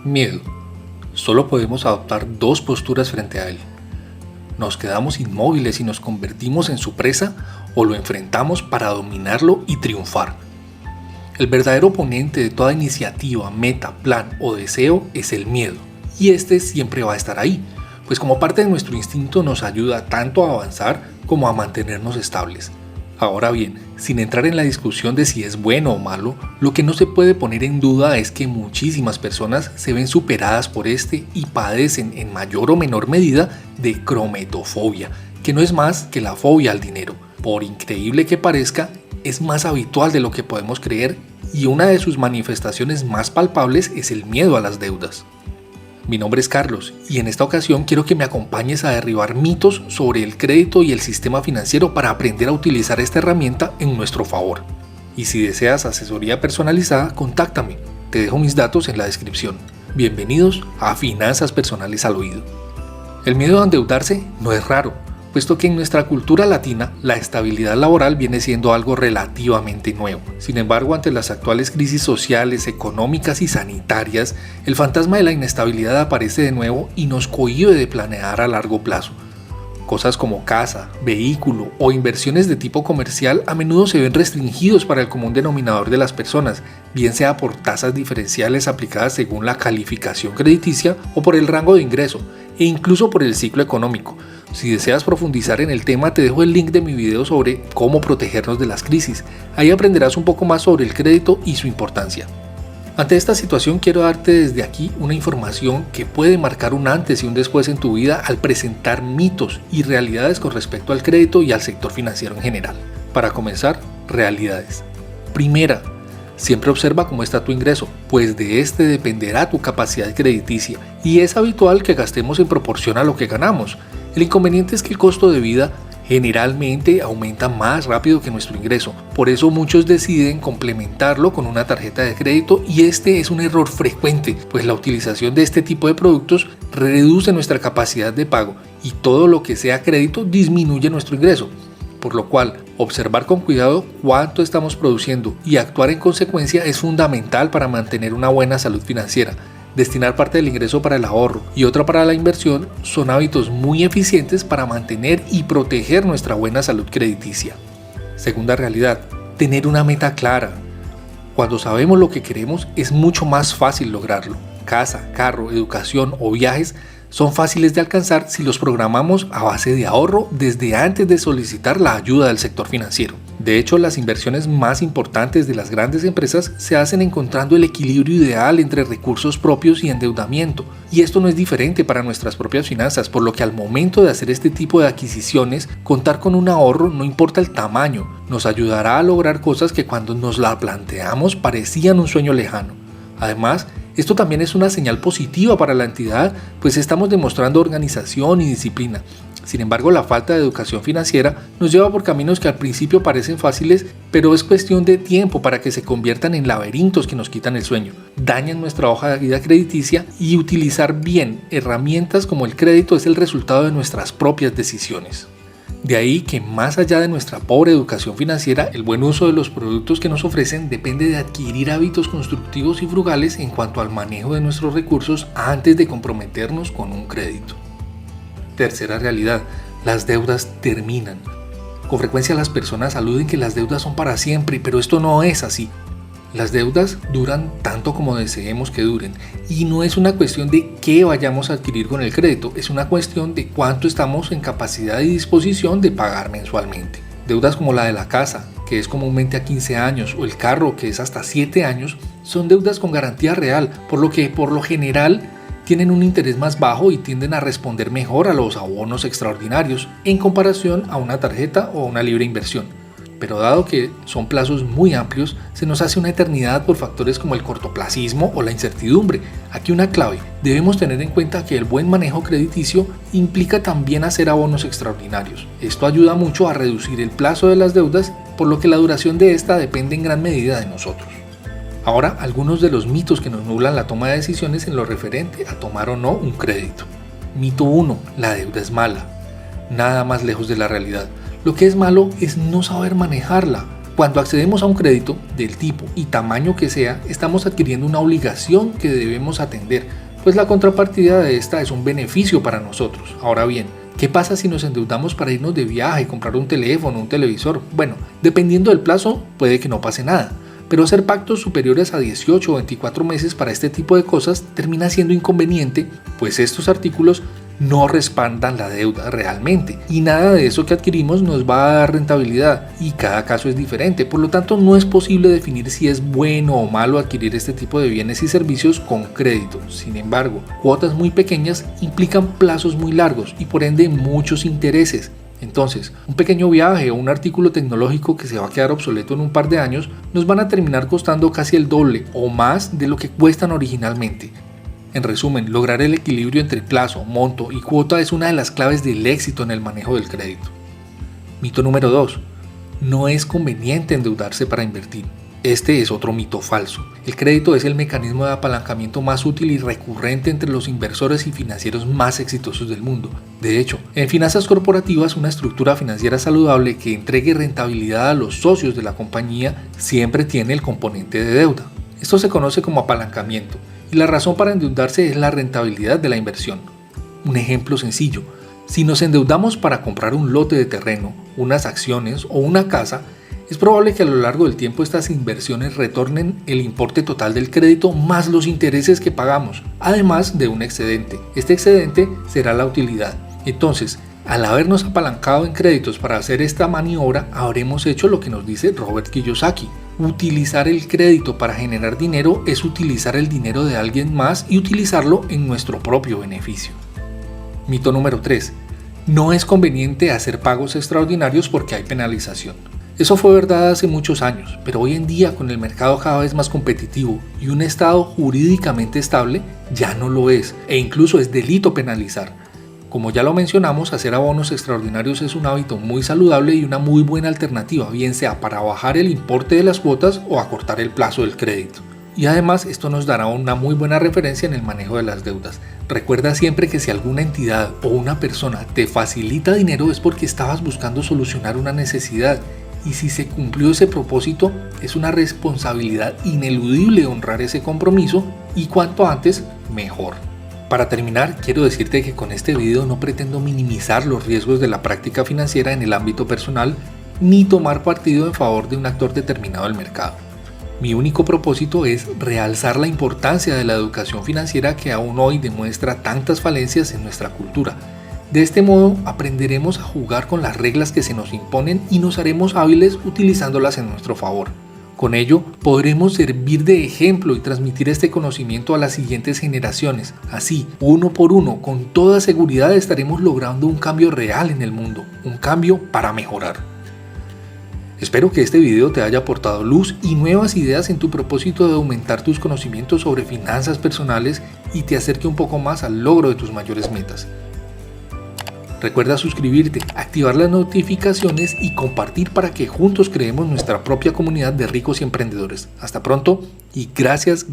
Miedo. Solo podemos adoptar dos posturas frente a él. Nos quedamos inmóviles y nos convertimos en su presa o lo enfrentamos para dominarlo y triunfar. El verdadero oponente de toda iniciativa, meta, plan o deseo es el miedo. Y este siempre va a estar ahí, pues como parte de nuestro instinto nos ayuda tanto a avanzar como a mantenernos estables. Ahora bien, sin entrar en la discusión de si es bueno o malo, lo que no se puede poner en duda es que muchísimas personas se ven superadas por este y padecen en mayor o menor medida de crometofobia, que no es más que la fobia al dinero. Por increíble que parezca, es más habitual de lo que podemos creer y una de sus manifestaciones más palpables es el miedo a las deudas. Mi nombre es Carlos y en esta ocasión quiero que me acompañes a derribar mitos sobre el crédito y el sistema financiero para aprender a utilizar esta herramienta en nuestro favor. Y si deseas asesoría personalizada, contáctame. Te dejo mis datos en la descripción. Bienvenidos a Finanzas Personales al Oído. El miedo a endeudarse no es raro, puesto que en nuestra cultura latina la estabilidad laboral viene siendo algo relativamente nuevo. Sin embargo, ante las actuales crisis sociales, económicas y sanitarias, el fantasma de la inestabilidad aparece de nuevo y nos cohíbe de planear a largo plazo. Cosas como casa, vehículo o inversiones de tipo comercial a menudo se ven restringidos para el común denominador de las personas, bien sea por tasas diferenciales aplicadas según la calificación crediticia o por el rango de ingreso, e incluso por el ciclo económico. Si deseas profundizar en el tema, te dejo el link de mi video sobre cómo protegernos de las crisis. Ahí aprenderás un poco más sobre el crédito y su importancia. Ante esta situación quiero darte desde aquí una información que puede marcar un antes y un después en tu vida al presentar mitos y realidades con respecto al crédito y al sector financiero en general. Para comenzar, realidades. Primera, siempre observa cómo está tu ingreso, pues de este dependerá tu capacidad crediticia y es habitual que gastemos en proporción a lo que ganamos. El inconveniente es que el costo de vida generalmente aumenta más rápido que nuestro ingreso, por eso muchos deciden complementarlo con una tarjeta de crédito y este es un error frecuente, pues la utilización de este tipo de productos reduce nuestra capacidad de pago y todo lo que sea crédito disminuye nuestro ingreso, por lo cual observar con cuidado cuánto estamos produciendo y actuar en consecuencia es fundamental para mantener una buena salud financiera. Destinar parte del ingreso para el ahorro y otra para la inversión son hábitos muy eficientes para mantener y proteger nuestra buena salud crediticia. Segunda realidad, tener una meta clara. Cuando sabemos lo que queremos es mucho más fácil lograrlo. Casa, carro, educación o viajes son fáciles de alcanzar si los programamos a base de ahorro desde antes de solicitar la ayuda del sector financiero. De hecho, las inversiones más importantes de las grandes empresas se hacen encontrando el equilibrio ideal entre recursos propios y endeudamiento. Y esto no es diferente para nuestras propias finanzas, por lo que al momento de hacer este tipo de adquisiciones, contar con un ahorro, no importa el tamaño, nos ayudará a lograr cosas que cuando nos la planteamos parecían un sueño lejano. Además, esto también es una señal positiva para la entidad, pues estamos demostrando organización y disciplina. Sin embargo, la falta de educación financiera nos lleva por caminos que al principio parecen fáciles, pero es cuestión de tiempo para que se conviertan en laberintos que nos quitan el sueño, dañan nuestra hoja de vida crediticia y utilizar bien herramientas como el crédito es el resultado de nuestras propias decisiones. De ahí que más allá de nuestra pobre educación financiera, el buen uso de los productos que nos ofrecen depende de adquirir hábitos constructivos y frugales en cuanto al manejo de nuestros recursos antes de comprometernos con un crédito. Tercera realidad, las deudas terminan. Con frecuencia las personas aluden que las deudas son para siempre, pero esto no es así. Las deudas duran tanto como deseemos que duren y no es una cuestión de qué vayamos a adquirir con el crédito, es una cuestión de cuánto estamos en capacidad y disposición de pagar mensualmente. Deudas como la de la casa, que es comúnmente a 15 años, o el carro, que es hasta 7 años, son deudas con garantía real, por lo que por lo general tienen un interés más bajo y tienden a responder mejor a los abonos extraordinarios en comparación a una tarjeta o una libre inversión. Pero dado que son plazos muy amplios, se nos hace una eternidad por factores como el cortoplacismo o la incertidumbre. Aquí una clave, debemos tener en cuenta que el buen manejo crediticio implica también hacer abonos extraordinarios. Esto ayuda mucho a reducir el plazo de las deudas, por lo que la duración de esta depende en gran medida de nosotros. Ahora, algunos de los mitos que nos nublan la toma de decisiones en lo referente a tomar o no un crédito. Mito 1. La deuda es mala. Nada más lejos de la realidad. Lo que es malo es no saber manejarla. Cuando accedemos a un crédito, del tipo y tamaño que sea, estamos adquiriendo una obligación que debemos atender, pues la contrapartida de esta es un beneficio para nosotros. Ahora bien, ¿qué pasa si nos endeudamos para irnos de viaje, comprar un teléfono, un televisor? Bueno, dependiendo del plazo, puede que no pase nada, pero hacer pactos superiores a 18 o 24 meses para este tipo de cosas termina siendo inconveniente, pues estos artículos no respaldan la deuda realmente y nada de eso que adquirimos nos va a dar rentabilidad y cada caso es diferente, por lo tanto no es posible definir si es bueno o malo adquirir este tipo de bienes y servicios con crédito. Sin embargo, cuotas muy pequeñas implican plazos muy largos y por ende muchos intereses. Entonces, un pequeño viaje o un artículo tecnológico que se va a quedar obsoleto en un par de años nos van a terminar costando casi el doble o más de lo que cuestan originalmente. En resumen, lograr el equilibrio entre plazo, monto y cuota es una de las claves del éxito en el manejo del crédito. Mito número 2. No es conveniente endeudarse para invertir. Este es otro mito falso. El crédito es el mecanismo de apalancamiento más útil y recurrente entre los inversores y financieros más exitosos del mundo. De hecho, en finanzas corporativas, una estructura financiera saludable que entregue rentabilidad a los socios de la compañía siempre tiene el componente de deuda. Esto se conoce como apalancamiento. Y la razón para endeudarse es la rentabilidad de la inversión. Un ejemplo sencillo, si nos endeudamos para comprar un lote de terreno, unas acciones o una casa, es probable que a lo largo del tiempo estas inversiones retornen el importe total del crédito más los intereses que pagamos, además de un excedente. Este excedente será la utilidad. Entonces, al habernos apalancado en créditos para hacer esta maniobra, habremos hecho lo que nos dice Robert Kiyosaki. Utilizar el crédito para generar dinero es utilizar el dinero de alguien más y utilizarlo en nuestro propio beneficio. Mito número 3. No es conveniente hacer pagos extraordinarios porque hay penalización. Eso fue verdad hace muchos años, pero hoy en día con el mercado cada vez más competitivo y un estado jurídicamente estable, ya no lo es, e incluso es delito penalizar. Como ya lo mencionamos, hacer abonos extraordinarios es un hábito muy saludable y una muy buena alternativa, bien sea para bajar el importe de las cuotas o acortar el plazo del crédito. Y además esto nos dará una muy buena referencia en el manejo de las deudas. Recuerda siempre que si alguna entidad o una persona te facilita dinero es porque estabas buscando solucionar una necesidad. Y si se cumplió ese propósito, es una responsabilidad ineludible honrar ese compromiso y cuanto antes, mejor. Para terminar, quiero decirte que con este video no pretendo minimizar los riesgos de la práctica financiera en el ámbito personal ni tomar partido en favor de un actor determinado del mercado. Mi único propósito es realzar la importancia de la educación financiera que aún hoy demuestra tantas falencias en nuestra cultura. De este modo aprenderemos a jugar con las reglas que se nos imponen y nos haremos hábiles utilizándolas en nuestro favor. Con ello, podremos servir de ejemplo y transmitir este conocimiento a las siguientes generaciones. Así, uno por uno, con toda seguridad estaremos logrando un cambio real en el mundo, un cambio para mejorar. Espero que este video te haya aportado luz y nuevas ideas en tu propósito de aumentar tus conocimientos sobre finanzas personales y te acerque un poco más al logro de tus mayores metas. Recuerda suscribirte, activar las notificaciones y compartir para que juntos creemos nuestra propia comunidad de ricos y emprendedores. Hasta pronto y gracias.